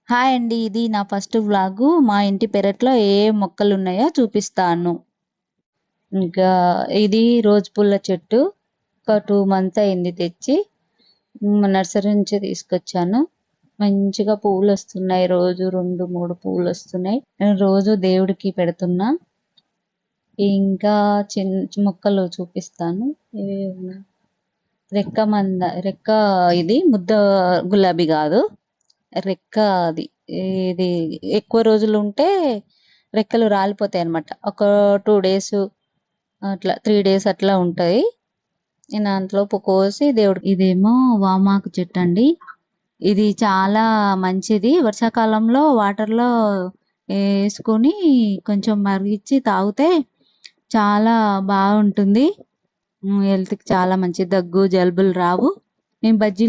Hi అండి. ఇది నా ఫస్ట్ వ్లాగు. మా ఇంటి పెరట్లో ఏ మొక్కలున్నాయో చూపిస్తాను. ఇంకా ఇది రోజ్ పుల్ల చెట్టు. ఒక 2 మంత్స్ అయింది తెచ్చి. నర్సరీ నుంచి తీసుకొచ్చాను. మంచిగా పువ్వులొస్తున్నాయి. రోజు 2, 3 పువ్వులొస్తున్నాయి. నేను రోజు దేవుడికి పెడుతున్నా. ఇంకా మొక్కలు చూపిస్తాను. ఇవి రెక్క ఇది ముద్ద గులాబీ కాదు. రెక్క అది. ఇది ఎక్కువ రోజులుంటే రెక్కలు రాలిపోతాయన్నమాట. ఒక 2 డేస్ అట్లా 3 డేస్ అట్లా ఉంటాయి. నేను అంతలోపు కోసి దేవుడికి ఇదేమో వామాకు చెట్టండి. ఇది చాలా మంచిది. వర్షాకాలంలో వాటర్‌లో ఏసుకొని కొంచెం మరిగిచ్చి తాగితే చాలా బావుంటుంది. హెల్త్‌కి చాలా మంచిది. దగ్గు, జలుబులు రావు. నేను బజ్జీలు